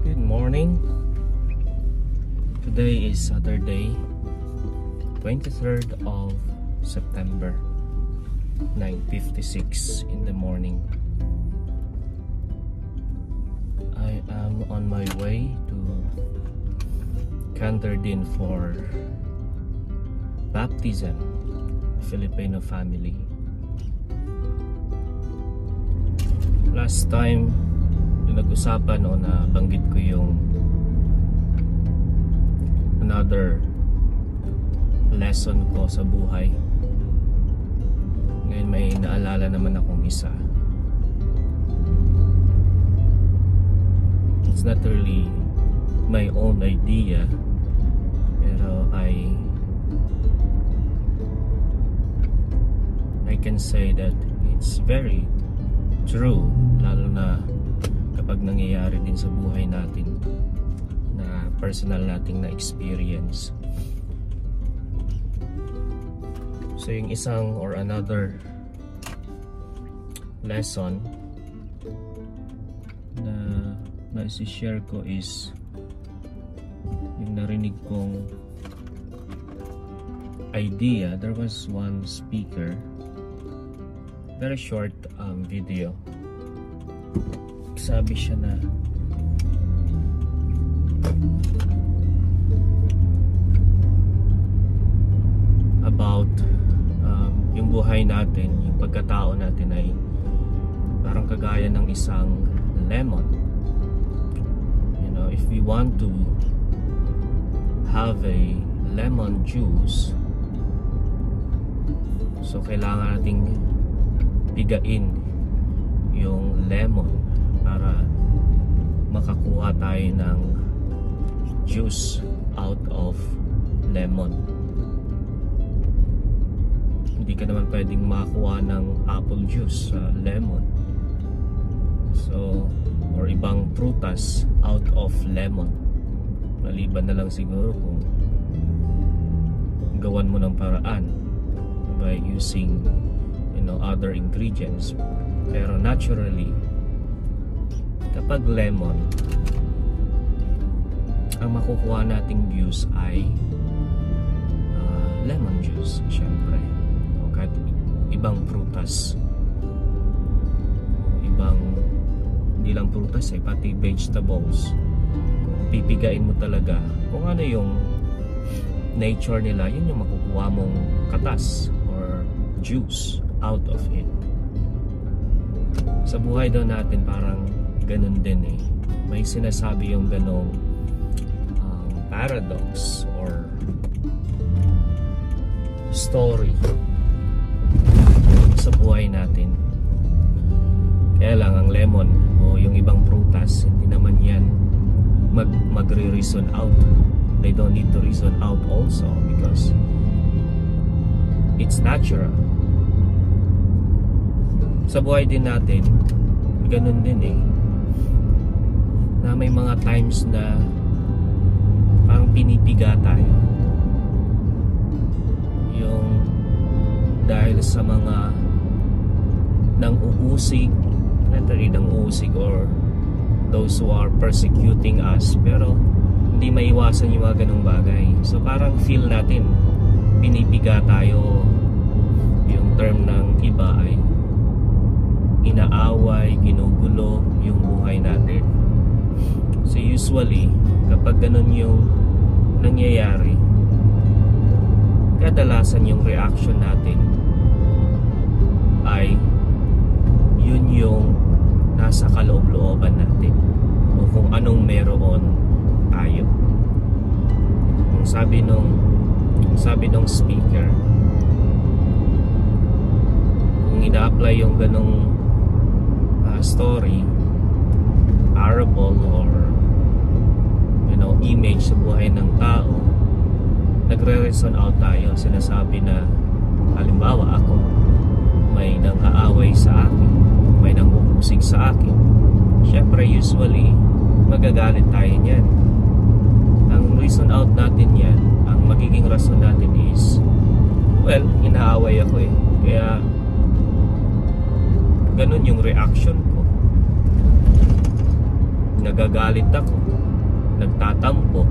Good morning. Today is Saturday, 23rd of September, 9:56 in the morning. I am on my way to Canderdin for baptism, a Filipino family. Last time, nag-usapan o nabanggit ko yung another lesson ko sa buhay. Ngayon may naalala naman akong isa. It's not really my own idea, pero I can say that it's very true, lalo na kapag nangyayari din sa buhay natin na personal nating na experience. So yung isang or another lesson na isi-share ko is yung narinig kong idea. There was one speaker, very short video. Sabi siya na about yung buhay natin, yung pagkatao natin ay parang kagaya ng isang lemon. You know, if we want to have a lemon juice, so kailangan nating pigain yung lemon para makakuha tayo ng juice out of lemon. Hindi ka naman pwedeng makakuha ng apple juice sa lemon, so or ibang prutas out of lemon, maliban na lang siguro kung gawan mo ng paraan by using other ingredients. Pero naturally, kapag lemon, ang makukuha nating juice ay lemon juice, syempre, o kahit ibang prutas, hindi lang prutas ay pati vegetables. Kung pipigain mo talaga kung ano yung nature nila, yun yung makukuha mong katas or juice out of it. Sa buhay daw natin parang ganun din eh. May sinasabi yung ganong paradox or story sa buhay natin. Kaya lang ang lemon o yung ibang prutas, hindi naman yan magre-reason out. They don't need to reason out also because it's natural. Sa buhay din natin, ganun din eh, na may mga times na parang pinipiga tayo. Yung dahil sa mga nang-uusig, not really nang-uusig or those who are persecuting us, pero hindi maiwasan yung mga ganung bagay. So parang feel natin pinipiga tayo. Yung term ng iba ay inaaway, ginugulo yung buhay natin. So usually, kapag ganun yung nangyayari, kadalasan yung reaction natin ay yun yung nasa kaloob-looban natin o kung anong meron tayo. Ang sabi nung speaker, kung ina-apply yung ganong story, parable or image sa buhay ng tao, nagre-reason out tayo. Sinasabi na halimbawa ako, may nang-aaway sa akin, may nang-uusig sa akin, syempre usually magagalit tayo niyan. Ang reason out natin yan, ang magiging rason natin is, well, inaaway ako eh, kaya ganun yung reaction ko. nagagalit ako, nagtatampo,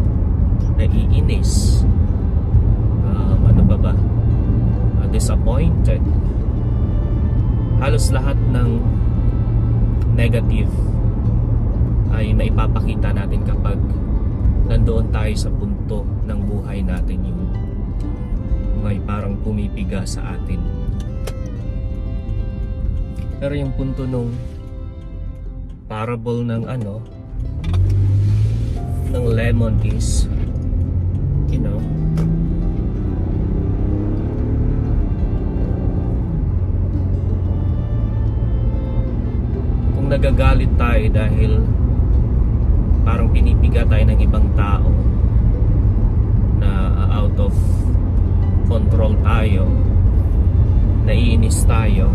naiinis, ano ba, disappointed. Halos lahat ng negative ay maipapakita natin kapag nandoon tayo sa punto ng buhay natin yung may parang pumipiga sa atin. Pero yung punto nung parable ng ng lemon is, kung nagagalit tayo dahil parang pinipiga tayo ng ibang tao na out of control tayo, naiinis tayo,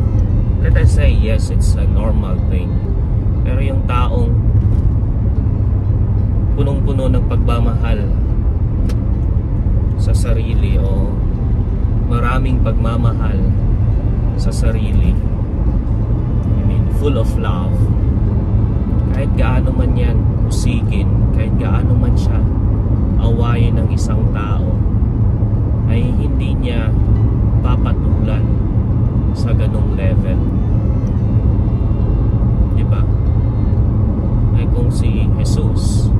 let us say yes, it's a normal thing. Pero yung taong punong-puno ng pagmamahal sa sarili o maraming pagmamahal sa sarili, I mean full of love, kahit gaano man yan usigin, kahit gaano man siya awayin ng isang tao, ay hindi niya papatulan sa ganong level. Diba? Ay kung si Jesus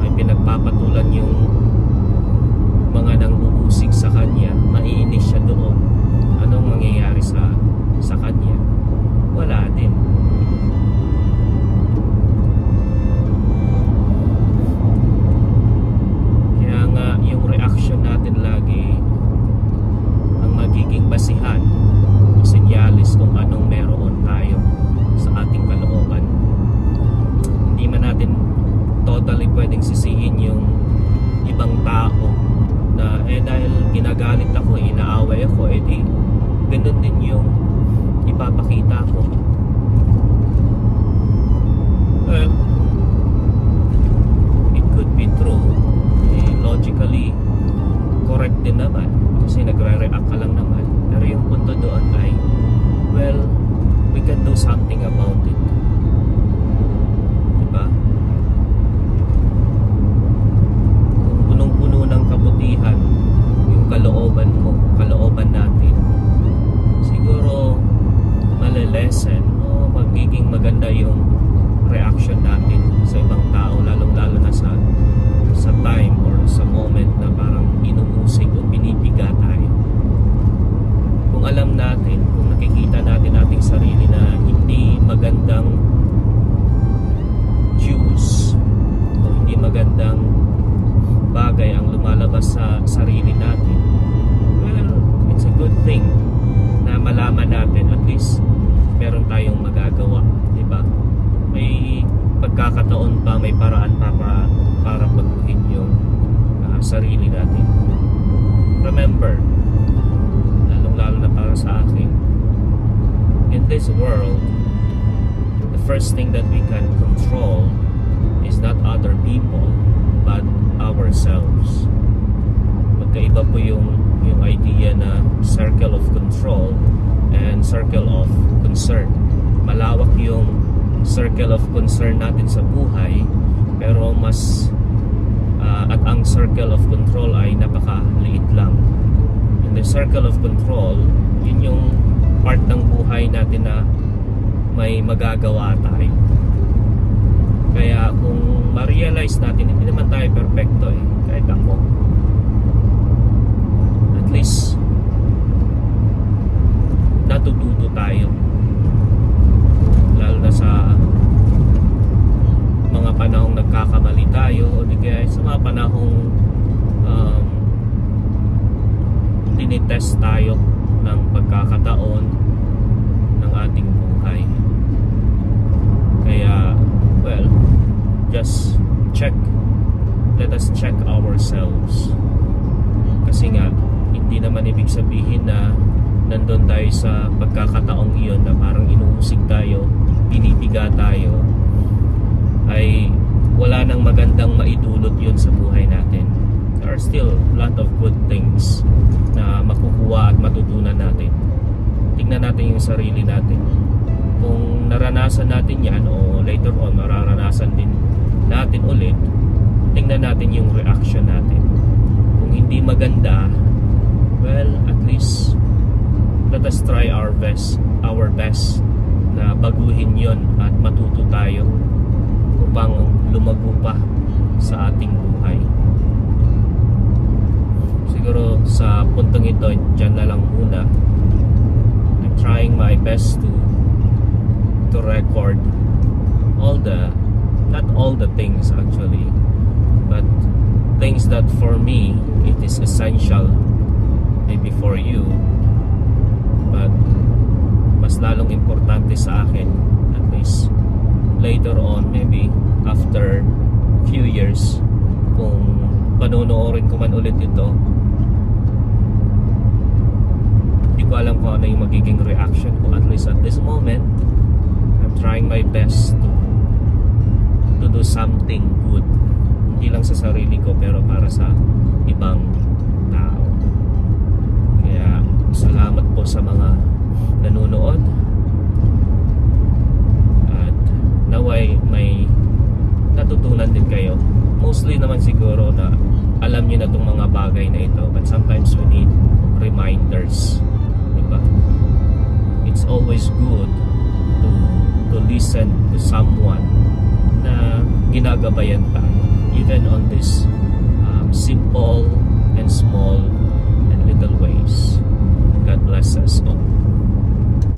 ay pinagpapatulan yung mga nang-uusig sa kanya, maiinis siya doon, anong mangyayari sa kanya? Wala din. Kaya nga yung reaction natin lagi ang magiging basihan o sinyalis kung anong meron tayo sa ating kalooban. Hindi man natin totally pwedeng sisihin yung ibang tao na dahil ginagalit ako, inaaway ako, di ganun din yung ipapakita ko. Well, it could be true, logically correct din naman kasi nagre-react ka lang naman. Pero yung punto doon ay, well, we can do something about it. Diba? Kung punong-puno ng kabutihan yung kalooban mo, kalooban natin, siguro malilesen o magiging maganda yung reaction natin sa ibang tao, lalong-lalo na sa time or sa moment na parang inuusig o pinipiga tayo. Kung alam natin, kung nakikita natin ating sarili na hindi magandang juice o hindi magandang bagay ang lumalabas sa sarili natin, well, it's a good thing na malaman natin, at least meron tayong magagawa, diba? May pagkakataon pa, may paraan pa para baguhin yung sarili natin. Remember, lalong-lalo na para sa akin, in this world, the first thing that we can control is not other people but ourselves. Magkaiba po yung idea na circle of control and circle of concern. Malawak yung circle of concern natin sa buhay, pero mas at ang circle of control ay napakaliit lang. In the circle of control, yun yung part ng buhay natin na may magagawa tayo. Kaya kung ma-realize natin, hindi naman tayo perfecto kahit ako, at least natututo tayo, lalo na sa mga panahong nagkakamali tayo o di kaya sa mga panahong tinitest tayo ng pagkakataon ng ating buhay. Kaya, well, just let us check ourselves. Kasi nga, hindi naman ibig sabihin na nandun tayo sa pagkakataong iyon na parang inuusig tayo, pinipiga tayo, ay wala nang magandang maidulot yun sa buhay natin. There are still a lot of good things na makukuha at matutunan natin. Tingnan natin yung sarili natin. Kung naranasan natin yan o later on mararanasan din natin ulit, tingnan natin yung reaction natin. Kung hindi maganda, well, at least let us try our best na baguhin yon at matuto tayo upang lumago pa sa ating buhay. Siguro sa puntong ito, dyan na lang muna. I'm trying my best to record not all the things actually, but things that for me it is essential, maybe for you, but mas lalong importante sa akin, at least later on, maybe after few years, kung panonoorin ko man ulit ito, hindi ko alam kung ano yung magiging reaction ko. At least at this moment, I'm trying my best to do something good, hindi lang sa sarili ko pero para sa ibang tao. Kaya salamat po sa mga nanonood, at naway may natutunan din kayo. Mostly naman siguro na alam niyo na itong mga bagay na ito, but sometimes we need reminders, diba? It's always good to listen to someone na ginagabayan tayo, even on this simple and small and little ways. God bless us all.